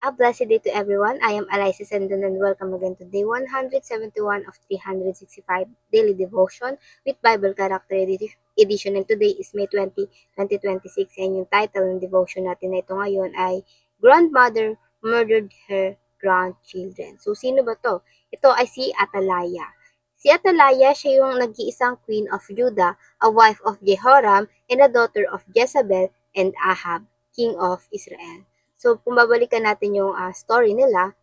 A blessed day to everyone. I am Eliza Sendon and welcome again to day 171 of 365 Daily Devotion with Bible Character Edition. And today is May 20, 2026. And yung title ng devotion natin na ito ngayon ay Grandmother Murdered Her Grandchildren. So, sino ba to? Ito ay si Atalaya. Si Atalaya, siya yung nag-iisang queen of Judah, a wife of Jehoram, and a daughter of Jezebel and Ahab, king of Israel. So, kung babalikan natin yung story nila,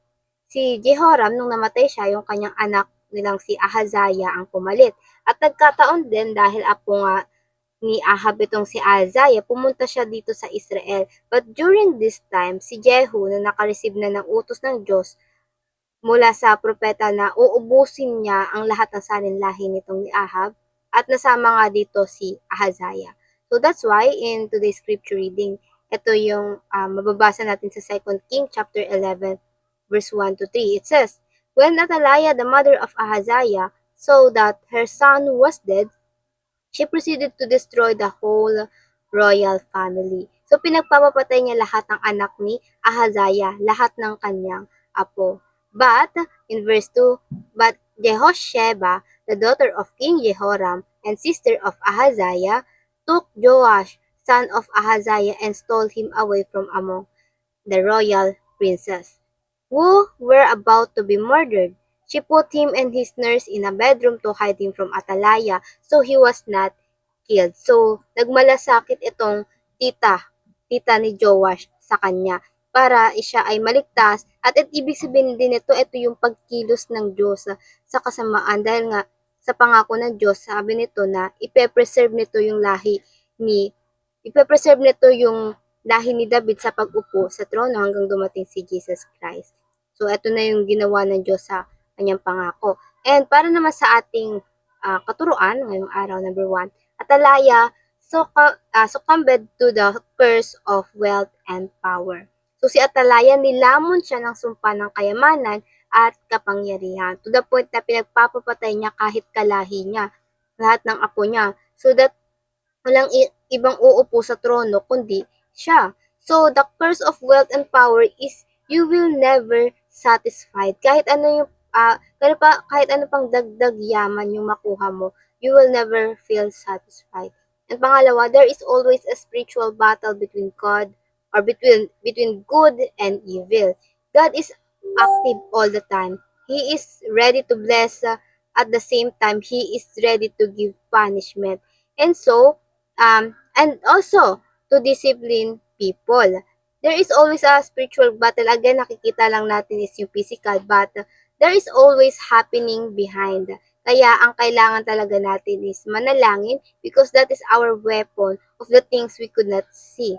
si Jehoram, nung namatay siya, yung kanyang anak nilang si Ahaziah ang pumalit. At nagkataon din dahil apo nga ni Ahab itong si Ahaziah, pumunta siya dito sa Israel. But during this time, si Jehu na nakareceive na ng utos ng Diyos mula sa propeta na uubusin niya ang lahat ng salinlahi nitong ni Ahab at nasama nga dito si Ahaziah. So that's why in today's scripture reading, ito yung mababasa natin sa 2 King chapter 11 verse 1 to 3. It says, When Athaliah, the mother of Ahaziah, saw that her son was dead, she proceeded to destroy the whole royal family. So pinagpapapatay niya lahat ng anak ni Ahaziah, lahat ng kanyang apo. But, in verse 2, But Jehosheba, the daughter of King Jehoram and sister of Ahaziah, took Joash, son of Ahaziah, and stole him away from among the royal princes, who were about to be murdered. She put him and his nurse in a bedroom to hide him from Atalaya, so he was not killed. So, nagmalasakit itong tita ni Joash sa kanya para siya ay maligtas at ibig sabihin din ito yung pagkilos ng Diyos sa kasamaan dahil nga sa pangako ng Diyos, sabi nito na ipe-preserve nito yung ni ipe-preserve nito yung lahi ni David sa pag-upo sa trono hanggang dumating si Jesus Christ. So, ito na yung ginawa ng Diyos sa kanyang pangako. And para naman sa ating katuruan, ngayong araw, number 1, Atalaya succumbed to the curse of wealth and power. So, si Atalaya, nilamon siya ng sumpa ng kayamanan at kapangyarihan to the point na pinagpapapatay niya kahit kalahi niya, lahat ng apo niya, so that walang ibang uupo sa trono kundi siya. So, the curse of wealth and power is you will never satisfied. Kahit ano pang dagdag yaman yung makuha mo, you will never feel satisfied. And pangalawa, there is always a spiritual battle between God or between good and evil. God is active all the time. He is ready to bless, at the same time he is ready to give punishment. And so, and also to discipline people. There is always a spiritual battle. Again, nakikita lang natin is yung physical, but there is always happening behind. Kaya ang kailangan talaga natin is manalangin because that is our weapon of the things we could not see.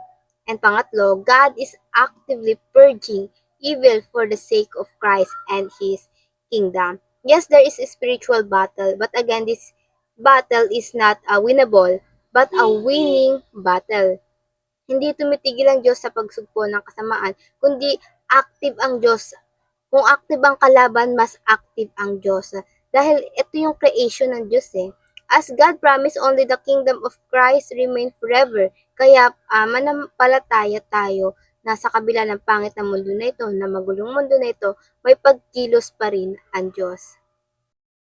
And pangatlo, God is actively purging evil for the sake of Christ and His kingdom. Yes, there is a spiritual battle, but again, this battle is not winnable but a winning battle. Hindi tumitigil ang Diyos sa pagsugpo ng kasamaan, kundi active ang Diyos. Kung active ang kalaban, mas active ang Diyos. Dahil ito yung creation ng Diyos eh. As God promised, only the kingdom of Christ remain forever. Kaya manampalataya tayo na sa kabila ng pangit na mundo na ito, na magulong mundo na ito, may pagkilos pa rin ang Diyos.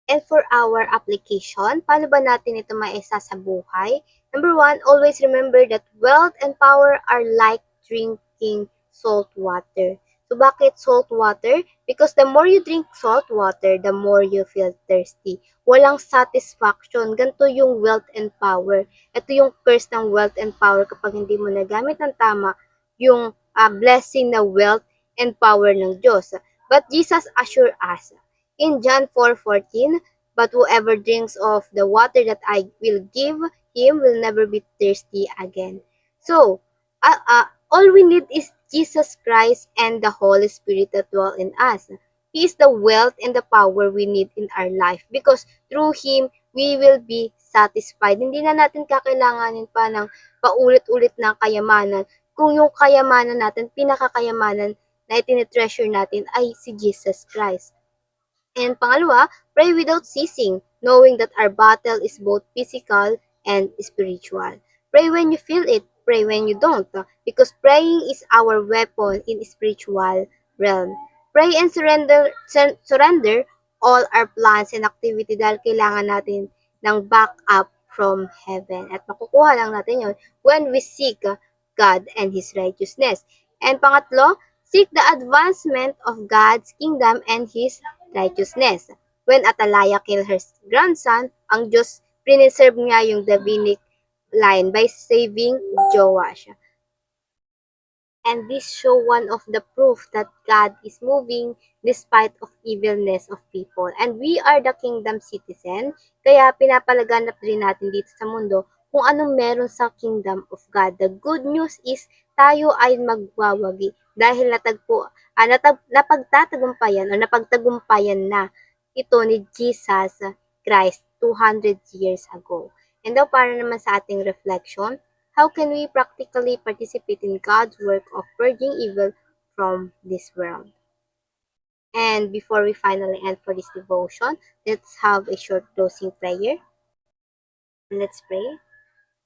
And for our application, paano ba natin ito maisa sa buhay? Number 1, always remember that wealth and power are like drinking salt water. So bakit salt water? Because the more you drink salt water, the more you feel thirsty. Walang satisfaction. Ganito yung wealth and power. Ito yung curse ng wealth and power kapag hindi mo nagamit ng tama yung blessing na wealth and power ng Diyos. But Jesus assure us in John 4:14, but whoever drinks of the water that I will give him will never be thirsty again. So, all we need is Jesus Christ and the Holy Spirit that dwell in us. He is the wealth and the power we need in our life because through Him, we will be satisfied. Hindi na natin kakailanganin pa ng paulit-ulit ng kayamanan kung yung kayamanan natin, pinakakayamanan na itinitreasure natin ay si Jesus Christ. And pangalawa, pray without ceasing, knowing that our battle is both physical and spiritual. Pray when you feel it. pray when you don't? Because praying is our weapon in spiritual realm. Pray and surrender all our plans and activity dahil kailangan natin ng backup from heaven. At makukuha lang natin yon when we seek God and His righteousness. And pangatlo, seek the advancement of God's kingdom and His righteousness. When Atalaya killed her grandson, ang Diyos preserve niya yung Davidic line by saving Joash. And this show one of the proof that God is moving despite of evilness of people. And we are the kingdom citizen, kaya pinapalaganap rin natin dito sa mundo kung anong meron sa kingdom of God. The good news is tayo ay magwawagi dahil napagtatagumpayan na ito ni Jesus Christ 200 years ago. And daw para naman sa ating reflection, how can we practically participate in God's work of purging evil from this world? And before we finally end for this devotion, let's have a short closing prayer. Let's pray.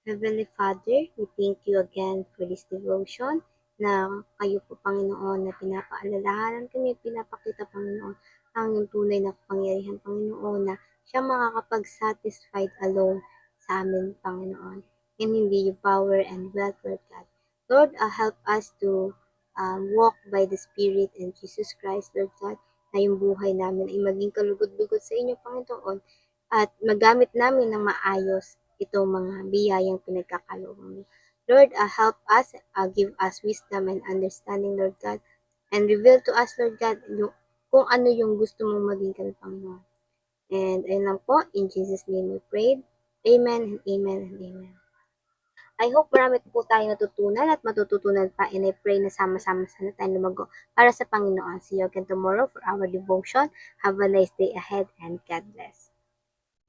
Heavenly Father, we thank you again for this devotion na kayo po, Panginoon, na pinapaalalahanan kami, pinapakita, Panginoon, ang iyong tunay na kapangyarihan, Panginoon, na siya makakapag-satisfied alone sa amin, Panginoon, and hindi yung power and wealth, Lord God. Lord, help us to walk by the Spirit and Jesus Christ, Lord God, na yung buhay namin ay maging kalugod-lugod sa inyo, Panginoon, at magamit namin ng maayos itong mga biyayang pinagkakaloob mo. Lord, help us, give us wisdom and understanding, Lord God, and reveal to us, Lord God, kung ano yung gusto mong maging kami, Panginoon. And ayun lang po, in Jesus' name we prayed. Amen and amen and amen. I hope marami po tayong natutunan at matututunan pa, and I pray na sama-sama sana tayong lumago para sa Panginoon. See you again tomorrow for our devotion. Have a nice day ahead and God bless.